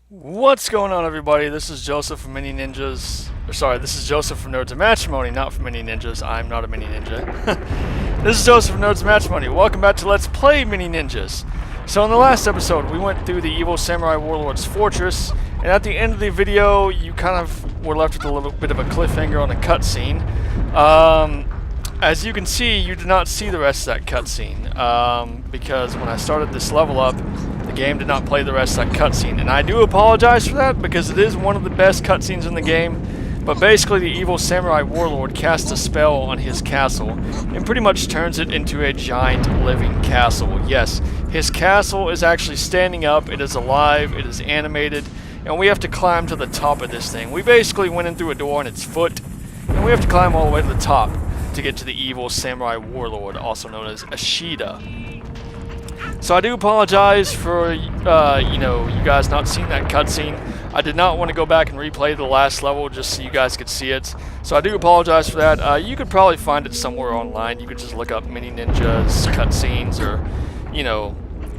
What's going on, everybody? This is Joseph from Mini Ninjas. Sorry, this is Joseph from Nerds of Matrimony, not from Mini Ninjas. I'm not a Mini Ninja. This is Joseph from Nerds of Matrimony. Welcome back to Let's Play Mini Ninjas. So in the last episode, we went through the evil samurai warlord's fortress, and at the end of the video, you kind of were left with a little bit of a cliffhanger on a cutscene. As you can see, you did not see the rest of that cutscene, because when I started this level up, the game did not play the rest of that cutscene, and I do apologize for that because it is one of the best cutscenes in the game. But basically, the evil samurai warlord casts a spell on his castle and pretty much turns it into a giant living castle. Yes, his castle is actually standing up, it is alive, it is animated, and we have to climb to the top of this thing. We basically went in through a door on its foot, and we have to climb all the way to the top to get to the evil samurai warlord, also known as Ashida. So I do apologize for, you guys not seeing that cutscene. I did not want to go back and replay the last level just so you guys could see it. So I do apologize for that. You could probably find it somewhere online. You could just look up Mini Ninjas cutscenes or,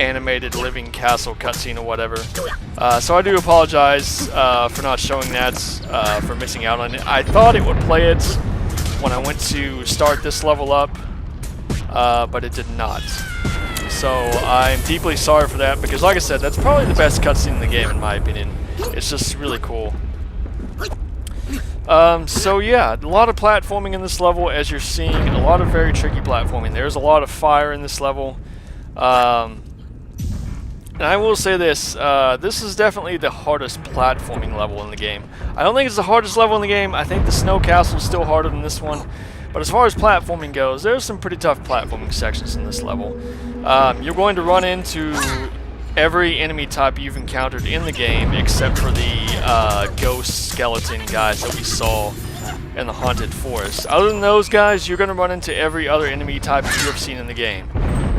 animated living castle cutscene or whatever. So I do apologize for not showing that, for missing out on it. I thought it would play it when I went to start this level up, but it did not. So I'm deeply sorry for that because, like I said, that's probably the best cutscene in the game in my opinion. It's just really cool. So yeah, a lot of platforming in this level, as you're seeing, a lot of very tricky platforming. There's a lot of fire in this level. And I will say this, this is definitely the hardest platforming level in the game. I don't think it's the hardest level in the game. I think the snow castle is still harder than this one. But as far as platforming goes, there's some pretty tough platforming sections in this level. You're going to run into every enemy type you've encountered in the game except for the ghost skeleton guys that we saw in the haunted forest. Other than those guys, you're going to run into every other enemy type you have seen in the game.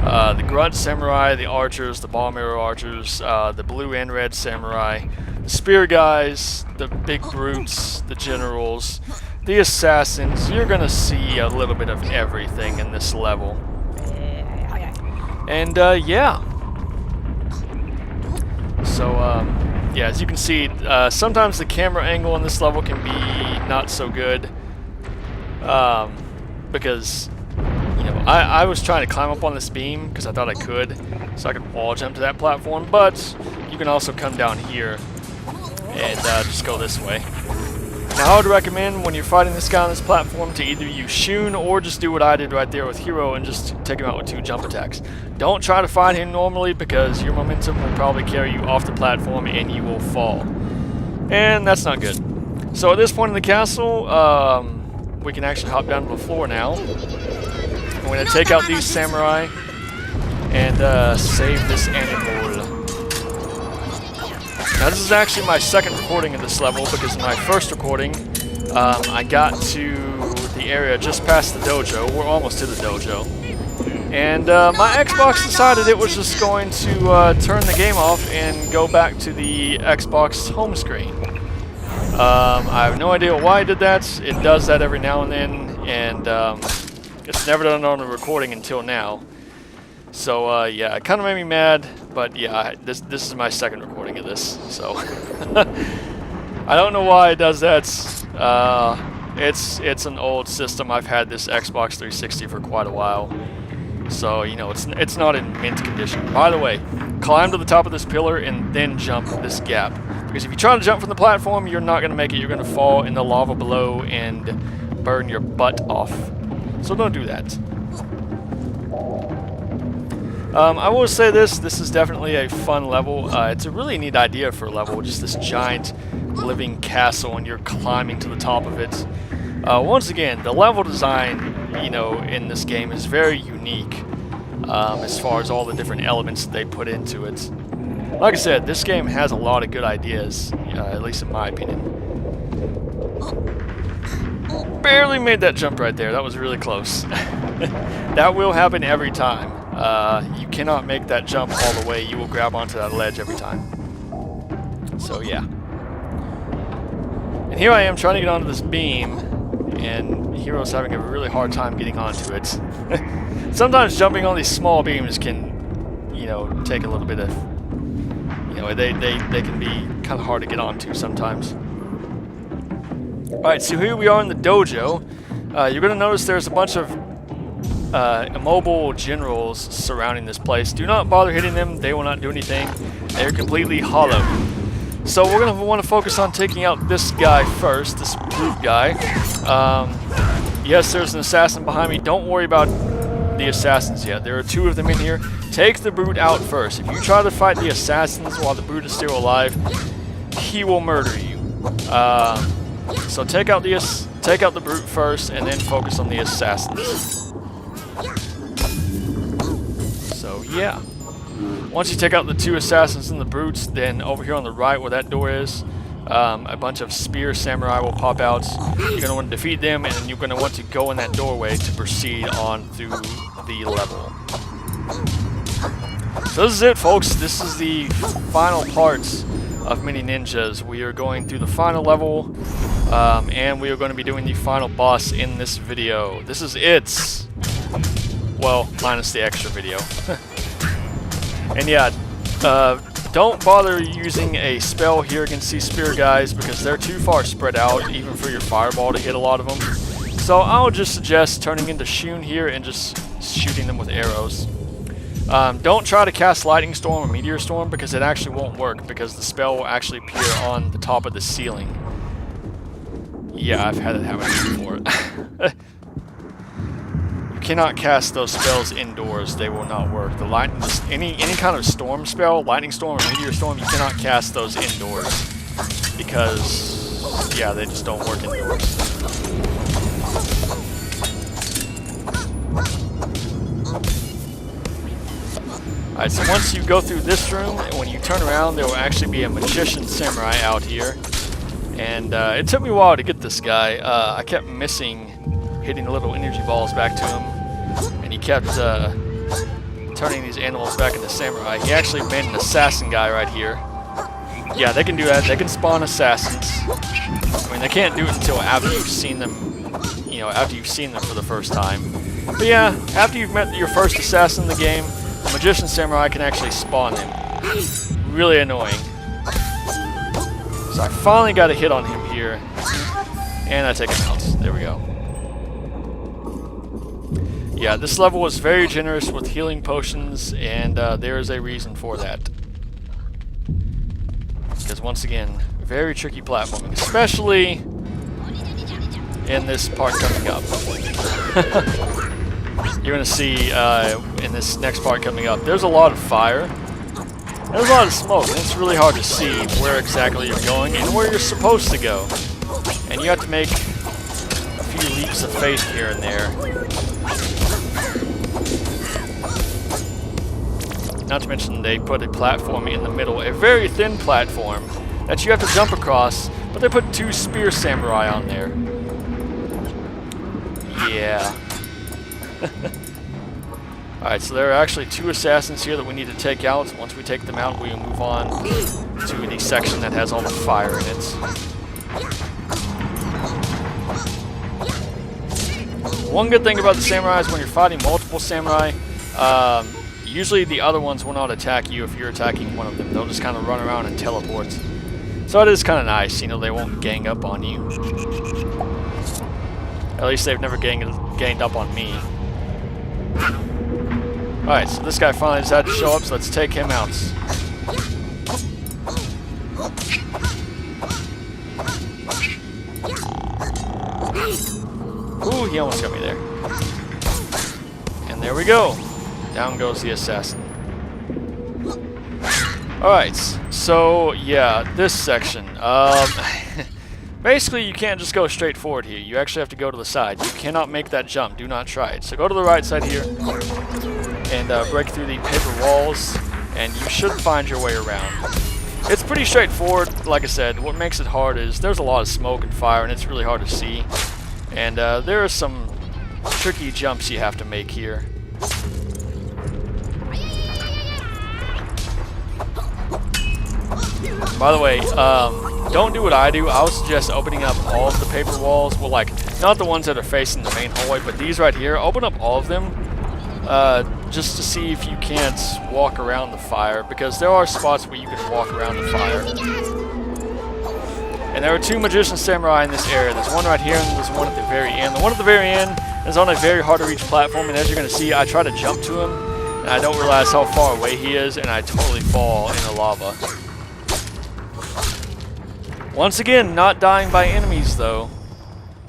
The grunt samurai, the archers, the bomb arrow archers, the blue and red samurai, the spear guys, the big brutes, the generals, the assassins. You're going to see a little bit of everything in this level. And yeah. So yeah, as you can see, sometimes the camera angle in this level can be not so good, because I was trying to climb up on this beam because I thought I could, so I could wall jump to that platform. But you can also come down here and just go this way. Now, I would recommend when you're fighting this guy on this platform to either use Shun or just do what I did right there with Hero and just take him out with 2 jump attacks. Don't try to fight him normally because your momentum will probably carry you off the platform and you will fall. And that's not good. So at this point in the castle, we can actually hop down to the floor now. I'm going to take out these samurai and save this animal. Now this is actually my second recording of this level because in my first recording, I got to the area just past the dojo. We're almost to the dojo. And my Xbox decided it was just going to turn the game off and go back to the Xbox home screen. I have no idea why it did that. It does that every now and then, and it's never done on a recording until now. So yeah, it kind of made me mad, but yeah, this is my second recording of this, so I don't know why it does that. It's an old system. I've had this Xbox 360 for quite a while, so it's not in mint condition. By the way, climb to the top of this pillar and then jump this gap, because if you try to jump from the platform, you're not going to make it. You're going to fall in the lava below and burn your butt off. So don't do that. I will say this is definitely a fun level. It's a really neat idea for a level, just this giant living castle and you're climbing to the top of it. Once again, the level design, in this game is very unique, as far as all the different elements that they put into it. Like I said, this game has a lot of good ideas, at least in my opinion. Barely made that jump right there. That was really close. That will happen every time. You cannot make that jump all the way. You will grab onto that ledge every time. So yeah. And here I am trying to get onto this beam, and Hero's having a really hard time getting onto it. Sometimes jumping on these small beams can, take a little bit of, anyway, they can be kind of hard to get onto sometimes. Alright, so here we are in the dojo. You're going to notice there's a bunch of immobile generals surrounding this place. Do not bother hitting them. They will not do anything. They're completely hollow. So we're going to want to focus on taking out this guy first, this brute guy. Yes, there's an assassin behind me. Don't worry about the assassins yet. There are 2 of them in here. Take the brute out first. If you try to fight the assassins while the brute is still alive, he will murder you. So take out the brute first, and then focus on the assassins. So yeah. Once you take out the 2 assassins and the brutes, then over here on the right where that door is, a bunch of spear samurai will pop out. You're going to want to defeat them, and then you're going to want to go in that doorway to proceed on through the level. So this is it, folks. This is the final parts of Mini Ninjas. We are going through the final level, and we are going to be doing the final boss in this video. This is it. Well, minus the extra video. And yeah, don't bother using a spell here against these spear guys because they're too far spread out, even for your fireball to hit a lot of them. So I'll just suggest turning into Shun here and just shooting them with arrows. Don't try to cast Lightning Storm or Meteor Storm because it actually won't work because the spell will actually appear on the top of the ceiling. Yeah, I've had it happen before. You cannot cast those spells indoors; they will not work. The any kind of storm spell, lightning storm or meteor storm, you cannot cast those indoors because yeah, they just don't work indoors. Alright, so once you go through this room, when you turn around, there will actually be a magician samurai out here, and it took me a while to get this guy. I kept missing hitting the little energy balls back to him, and he kept turning these animals back into samurai. He actually made an assassin guy right here. Yeah, they can do that. They can spawn assassins. I mean, they can't do it until after you've seen them, you know, after you've seen them for the first time. But yeah, after you've met your first assassin in the game, the magician samurai can actually spawn him. Really annoying. So I finally got a hit on him here, and I take him out. There we go. Yeah, this level was very generous with healing potions, and there is a reason for that. Because once again, very tricky platforming, especially in this part coming up. You're going to see in this next part coming up, there's a lot of fire. There's a lot of smoke, and it's really hard to see where exactly you're going and where you're supposed to go. And you have to make a few leaps of faith here and there. Not to mention they put a platform in the middle, a very thin platform that you have to jump across, but they put 2 spear samurai on there. Yeah. Alright, so there are actually 2 assassins here that we need to take out. Once we take them out, we will move on to the section that has all the fire in it. One good thing about the samurai is when you're fighting multiple samurai, usually the other ones will not attack you if you're attacking one of them. They'll just kind of run around and teleport. So it is kind of nice, you know, they won't gang up on you. At least they've never ganged up on me. Alright, so this guy finally decided to show up, so let's take him out. Ooh, he almost got me there. And there we go. Down goes the assassin. Alright, so yeah, this section. Basically, you can't just go straight forward here. You actually have to go to the side. You cannot make that jump. Do not try it. So go to the right side here and break through the paper walls, and you should find your way around. It's pretty straightforward. Like I said, what makes it hard is there's a lot of smoke and fire, and it's really hard to see. And there are some tricky jumps you have to make here. By the way, don't do what I do. I would suggest opening up all of the paper walls. Well, like, not the ones that are facing the main hallway, but these right here. Open up all of them, just to see if you can't walk around the fire, because there are spots where you can walk around the fire. And there are two Magician Samurai in this area. There's one right here and there's one at the very end. The one at the very end is on a very hard to reach platform, and as you're going to see, I try to jump to him, and I don't realize how far away he is, and I totally fall in the lava. Once again, not dying by enemies though,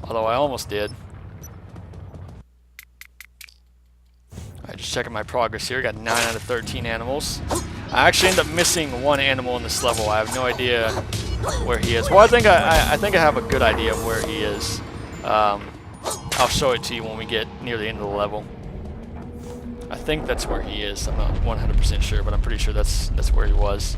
although I almost did. Alright, just checking my progress here. Got 9 out of 13 animals. I actually end up missing one animal in this level. I have no idea where he is. Well, I think I have a good idea of where he is. I'll show it to you when we get near the end of the level. I think that's where he is. I'm not 100% sure, but I'm pretty sure that's where he was.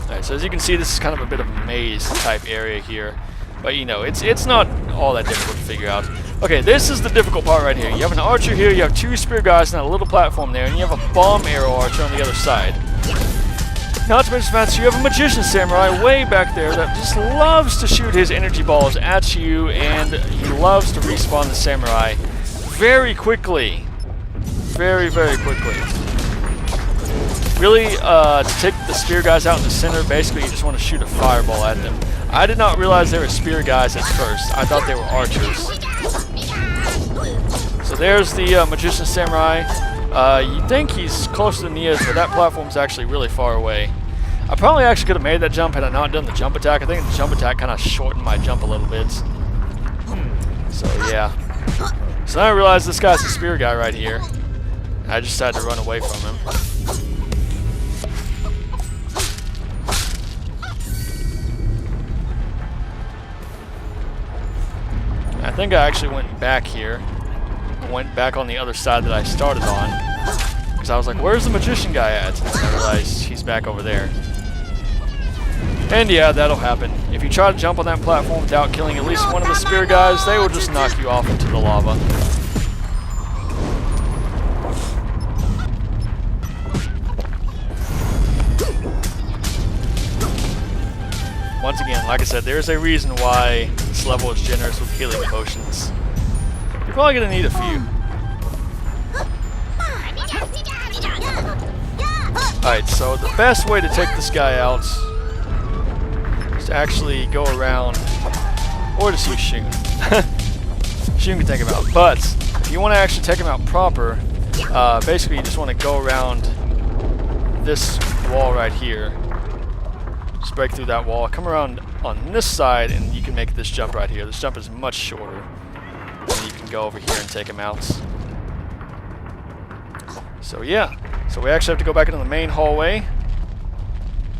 Alright, so as you can see, this is kind of a bit of a maze type area here. But you know, it's not all that difficult to figure out. Okay, this is the difficult part right here. You have an archer here, you have 2 spear guys on a little platform there, and you have a bomb arrow archer on the other side. Not to mention that, you have a Magician Samurai way back there that just loves to shoot his energy balls at you, and he loves to respawn the samurai very quickly. Very, very quickly. Really, to take the spear guys out in the center, basically you just want to shoot a fireball at them. I did not realize they were spear guys at first. I thought they were archers. So there's the Magician Samurai. You think he's closer than he is, but that platform's actually really far away. I probably actually could have made that jump had I not done the jump attack. I think the jump attack kind of shortened my jump a little bit. So yeah. So now I realize this guy's a spear guy right here. I just had to run away from him. I think I actually went back here. Went back on the other side that I started on. Because I was like, where's the magician guy at? And I realized he's back over there. And yeah, that'll happen. If you try to jump on that platform without killing at least one of the spear guys, they will just knock you off into the lava. Once again, like I said, there's a reason why this level is generous with healing potions. You're probably going to need a few. Alright, so the best way to take this guy out is to actually go around, or just use Shun. Shun can take him out, but if you want to actually take him out proper, basically you just want to go around this wall right here. Just break through that wall, come around on this side, and you can make this jump right here. This jump is much shorter. And you can go over here and take him out. So yeah, so we actually have to go back into the main hallway,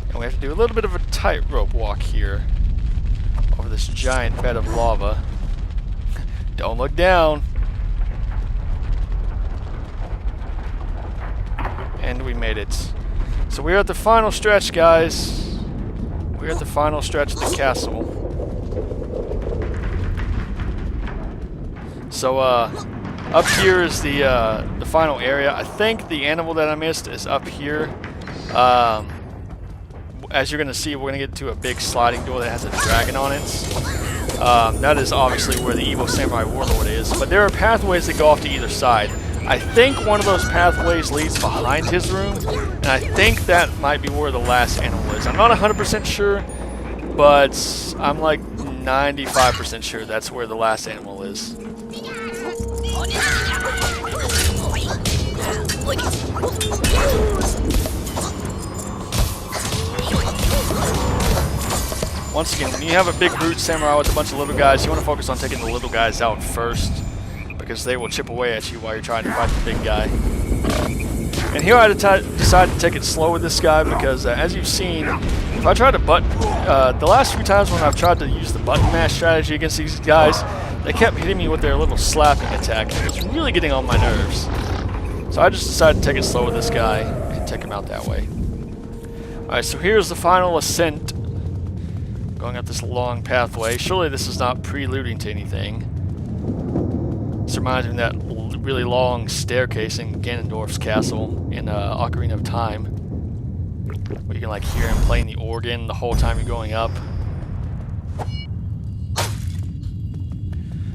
and we have to do a little bit of a tightrope walk here over this giant bed of lava. Don't look down. And we made it. So we're at the final stretch, guys. We're at the final stretch of the castle. So up here is the final area. I think the animal that I missed is up here. As you're going to see, we're going to get to a big sliding door that has a dragon on it. That is obviously where the evil samurai warlord is. But there are pathways that go off to either side. I think one of those pathways leads behind his room, and I think that might be where the last animal is. I'm not 100% sure, but I'm like 95% sure that's where the last animal is. Once again, when you have a big brute samurai with a bunch of little guys, you want to focus on taking the little guys out first, because they will chip away at you while you're trying to fight the big guy. And here I decided to take it slow with this guy because, as you've seen, if I try to the last few times when I've tried to use the button mash strategy against these guys, they kept hitting me with their little slapping attack, and it was really getting on my nerves. So I just decided to take it slow with this guy and take him out that way. Alright, so here's the final ascent. Going up this long pathway. Surely this is not preluding to anything. This reminds me of that really long staircase in Ganondorf's castle in Ocarina of Time, where you can like hear him playing the organ the whole time you're going up.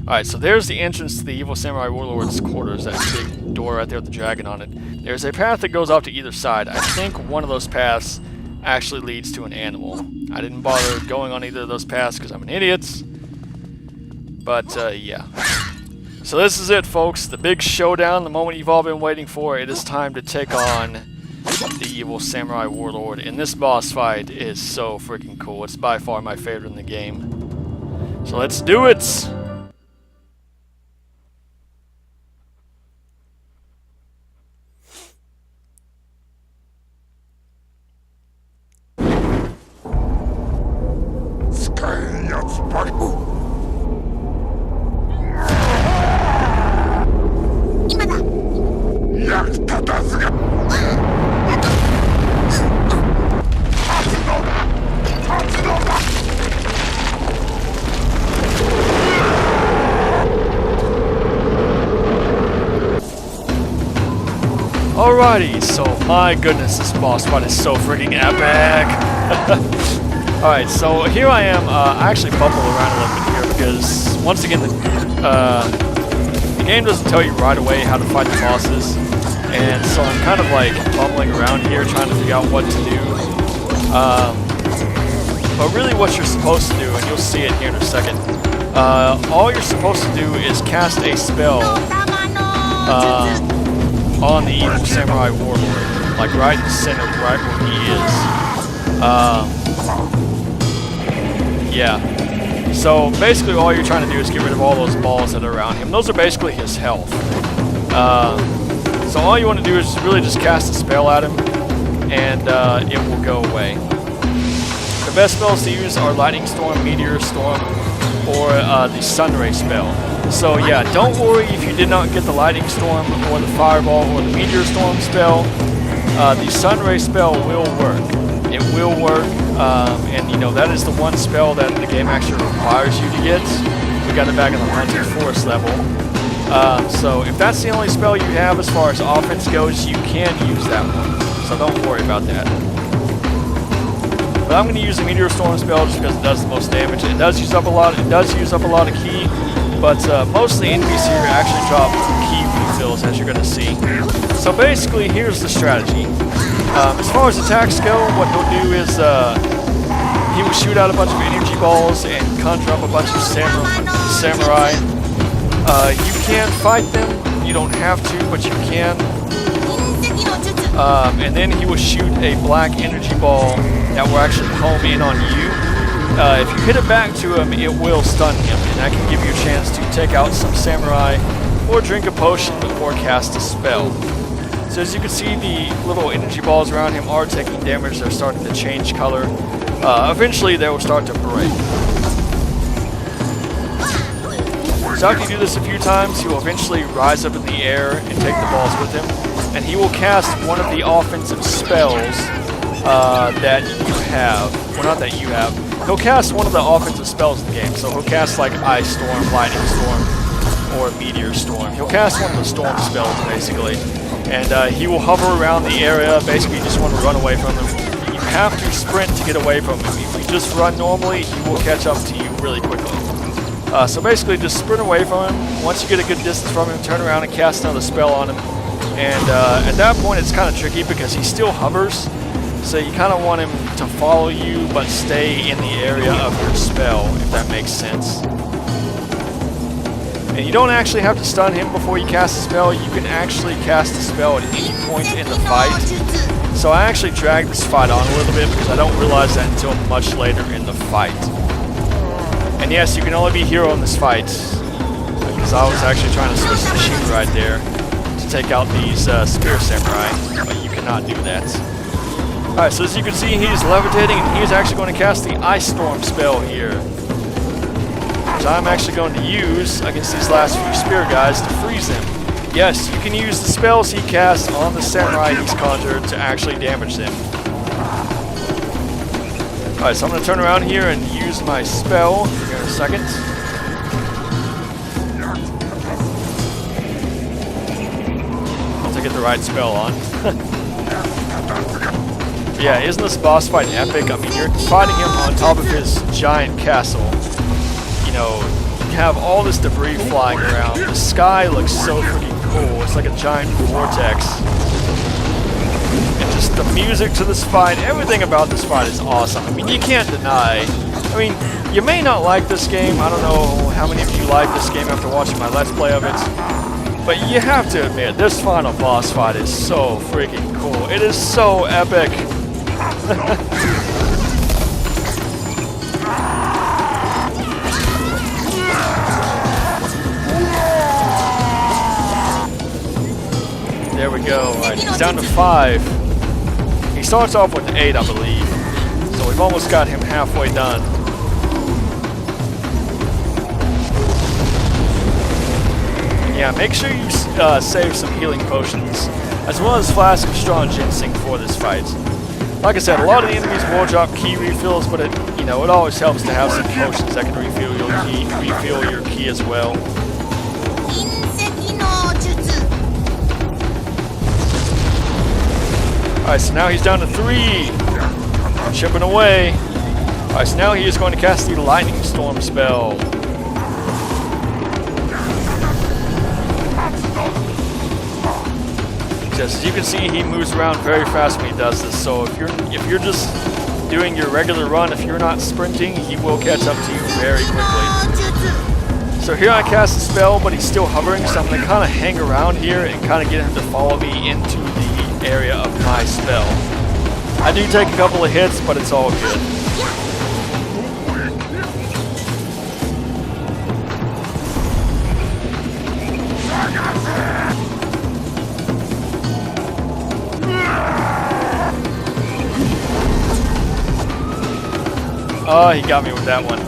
Alright, so there's the entrance to the evil samurai warlord's quarters, that big door right there with the dragon on it. There's a path that goes off to either side. I think one of those paths actually leads to an animal. I didn't bother going on either of those paths because I'm an idiot. But, yeah. So this is it, folks. The big showdown, the moment you've all been waiting for. It is time to take on the evil samurai warlord. And this boss fight is so freaking cool. It's by far my favorite in the game. So let's do it! Alrighty, so my goodness, this boss fight is so freaking epic! Alright, so here I am. I actually bubble around a little bit here because, once again, the game doesn't tell you right away how to fight the bosses, and so I'm kind of like bumbling around here trying to figure out what to do. But really what you're supposed to do, and you'll see it here in a second, all you're supposed to do is cast a spell on the evil samurai warlord, like right in the center, right where he is. Yeah. So basically all you're trying to do is get rid of all those balls that are around him. Those are basically his health. So all you want to do is really just cast a spell at him, and it will go away. The best spells to use are Lightning Storm, Meteor Storm, or the Sunray spell. So yeah, don't worry if you did not get the Lightning Storm, or the Fireball, or the Meteor Storm spell. The Sunray spell will work. It will work, and you know, that is the one spell that the game actually requires you to get. We got it back in the Haunted Forest level. So if that's the only spell you have as far as offense goes, you can use that one. So don't worry about that. But I'm going to use the Meteor Storm spell just because it does the most damage. It does use up a lot. It does use up a lot of ki, but most of the enemies here actually drop ki refills, as you're going to see. So basically, here's the strategy. As far as attacks go, what he'll do is he will shoot out a bunch of energy balls and conjure up a bunch of samurai. You can fight them. You don't have to, but you can. And then he will shoot a black energy ball that will actually home in on you. If you hit it back to him, it will stun him, and that can give you a chance to take out some samurai, or drink a potion, or cast a spell. So as you can see, the little energy balls around him are taking damage. They're starting to change color. Eventually, they will start to break. So after you do this a few times, he will eventually rise up in the air and take the balls with him. And he will cast one of the offensive spells that you have. Well, not that you have. He'll cast one of the offensive spells in the game. So he'll cast like Ice Storm, Lightning Storm, or Meteor Storm. He'll cast one of the storm spells, basically. And he will hover around the area. Basically, you just want to run away from him. You have to sprint to get away from him. If you just run normally, he will catch up to you really quickly. So basically, just sprint away from him. Once you get a good distance from him, turn around and cast another spell on him. And at that point, it's kind of tricky because he still hovers. So you kind of want him to follow you, but stay in the area of your spell, if that makes sense. And you don't actually have to stun him before you cast a spell. You can actually cast a spell at any point in the fight. So I actually dragged this fight on a little bit because I don't realize that until much later in the fight. And yes, you can only be hero in this fight, because I was actually trying to switch the shield right there to take out these spear samurai, but you cannot do that. Alright, so as you can see, he's levitating, and he's actually going to cast the Ice Storm spell here, which I'm actually going to use against these last few spear guys to freeze them. Yes, you can use the spells he casts on the samurai he's conjured to actually damage them. Alright, so I'm going to turn around here and use my spell here in a second. Once I get the right spell on. Yeah, isn't this boss fight epic? I mean, you're fighting him on top of his giant castle. You know, have all this debris flying around. The sky looks so freaking cool. It's like a giant vortex. And just the music to this fight, everything about this fight is awesome. I mean, you can't deny. I mean, you may not like this game. I don't know how many of you like this game after watching my Let's Play of it. But you have to admit, this final boss fight is so freaking cool. It is so epic. There we go. Alright, he's down to 5. He starts off with 8, I believe. So we've almost got him halfway done. Yeah, make sure you save some healing potions, as well as flask of strong ginseng for this fight. Like I said, a lot of the enemies will drop key refills, but it always helps to have some potions that can refill your key as well. Alright, so now he's down to 3. Chipping away. Alright, so now he is going to cast the Lightning Storm spell. As you can see, he moves around very fast when he does this, so if you're just doing your regular run, if you're not sprinting, he will catch up to you very quickly. So here I cast the spell, but he's still hovering, so I'm going to kind of hang around here and kind of get him to follow me into the area of my spell. I do take a couple of hits, but it's all good. Oh, he got me with that one.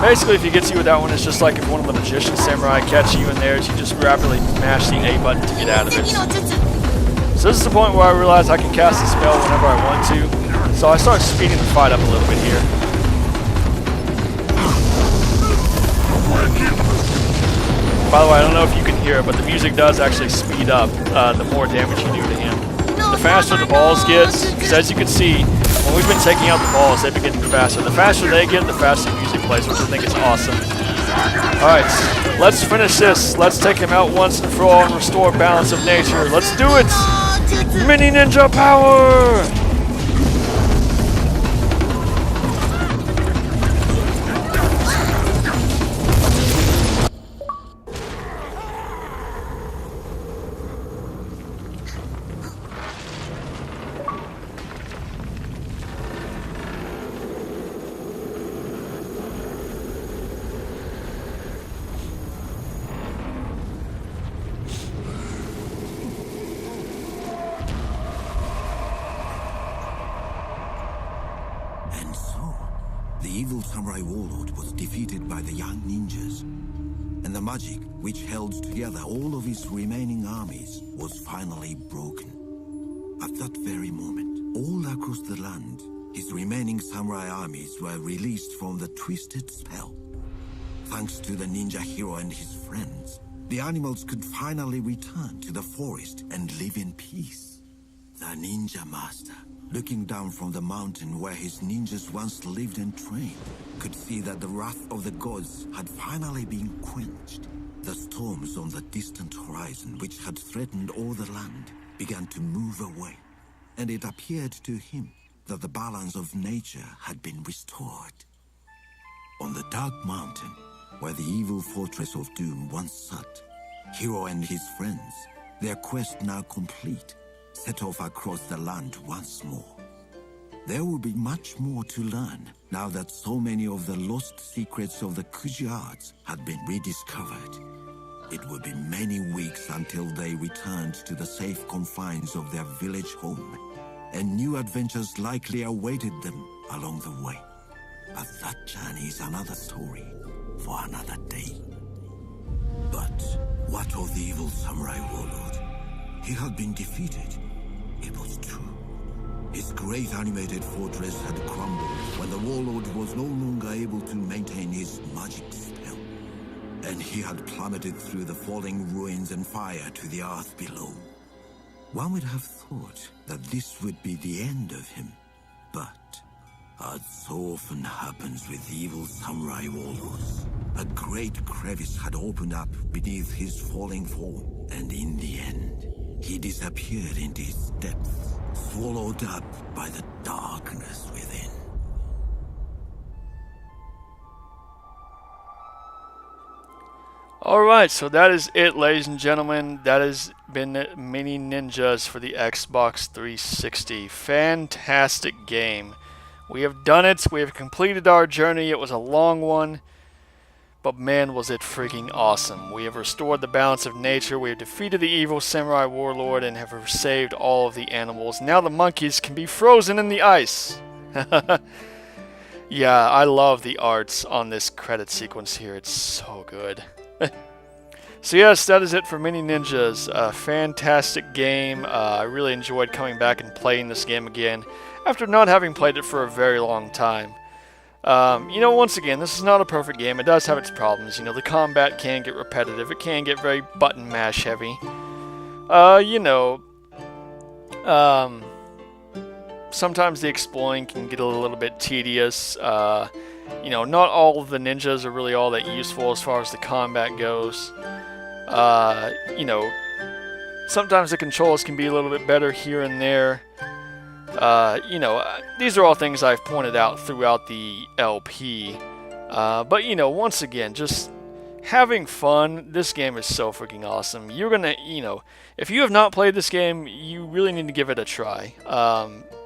Basically, if he gets you with that one, it's just like if one of the magician samurai catch you in there, you just rapidly mash the A button to get out of it. So this is the point where I realize I can cast the spell whenever I want to. So I start speeding the fight up a little bit here. By the way, I don't know if you can hear it, but the music does actually speed up the more damage you do to him. The faster the balls get, because as you can see, when we've been taking out the balls, they've been getting faster. The faster they get, the faster the music plays, which I think is awesome. Alright, let's finish this. Let's take him out once and for all and restore balance of nature. Let's do it! Mini Ninja Power! The evil samurai warlord was defeated by the young ninjas, and the magic which held together all of his remaining armies was finally broken. At that very moment, all across the land, his remaining samurai armies were released from the twisted spell. Thanks to the ninja hero and his friends, the animals could finally return to the forest and live in peace. The ninja master, looking down from the mountain where his ninjas once lived and trained, could see that the wrath of the gods had finally been quenched. The storms on the distant horizon, which had threatened all the land, began to move away, and it appeared to him that the balance of nature had been restored. On the dark mountain, where the evil fortress of Doom once sat, Hero and his friends, their quest now complete, set off across the land once more. There will be much more to learn now that so many of the lost secrets of the Kuji arts had been rediscovered. It would be many weeks until they returned to the safe confines of their village home, and new adventures likely awaited them along the way. But that journey is another story for another day. But what of the evil samurai warlord? He had been defeated. It was true. His great animated fortress had crumbled when the warlord was no longer able to maintain his magic spell, and he had plummeted through the falling ruins and fire to the earth below. One would have thought that this would be the end of him, but As so often happens with evil samurai warlords, a great crevice had opened up beneath his falling form, and in the end, he disappeared into its depths, swallowed up by the darkness within. Alright, so that is it, ladies and gentlemen. That has been Mini Ninjas for the Xbox 360. Fantastic game. We have done it. We have completed our journey. It was a long one, but man, was it freaking awesome. We have restored the balance of nature. We have defeated the evil samurai warlord and have saved all of the animals. Now the monkeys can be frozen in the ice. Yeah, I love the arts on this credit sequence here. It's so good. So yes, that is it for Mini Ninjas. A fantastic game. I really enjoyed coming back and playing this game again after not having played it for a very long time. You know, once again, this is not a perfect game. It does have its problems. You know, the combat can get repetitive. It can get very button mash heavy. You know, sometimes the exploring can get a little bit tedious. You know, not all of the ninjas are really all that useful as far as the combat goes. You know, sometimes the controls can be a little bit better here and there. You know, these are all things I've pointed out throughout the LP. But, you know, once again, just having fun. This game is so freaking awesome. You're gonna, you know, if you have not played this game, you really need to give it a try.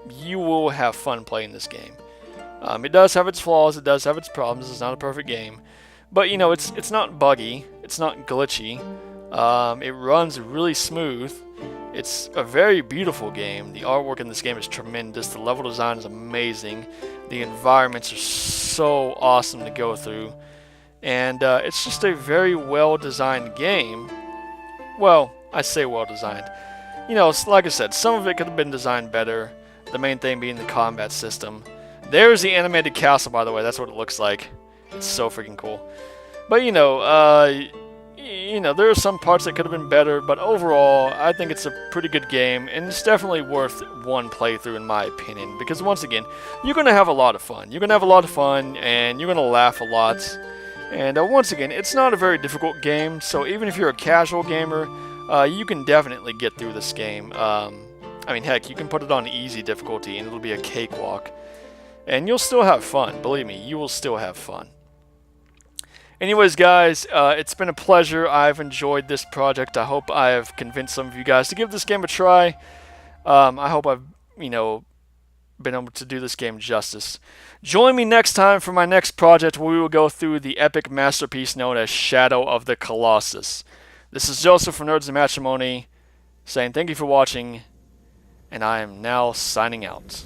You will have fun playing this game. It does have its flaws, it does have its problems, it's not a perfect game. But, you know, it's not buggy, it's not glitchy. It runs really smooth. It's a very beautiful game. The artwork in this game is tremendous. The level design is amazing. The environments are so awesome to go through. And it's just a very well-designed game. Well, I say well-designed. You know, like I said, some of it could have been designed better. The main thing being the combat system. There's the animated castle, by the way. That's what it looks like. It's so freaking cool. But, you know, there are some parts that could have been better, but overall, I think it's a pretty good game, and it's definitely worth one playthrough in my opinion, because once again, you're going to have a lot of fun. You're going to have a lot of fun, and you're going to laugh a lot. And once again, it's not a very difficult game, so even if you're a casual gamer, you can definitely get through this game. I mean, heck, you can put it on easy difficulty, and it'll be a cakewalk. And you'll still have fun. Believe me, you will still have fun. Anyways, guys, it's been a pleasure. I've enjoyed this project. I hope I have convinced some of you guys to give this game a try. I hope I've, you know, been able to do this game justice. Join me next time for my next project where we will go through the epic masterpiece known as Shadow of the Colossus. This is Joseph from Nerds and Matrimony saying thank you for watching, and I am now signing out.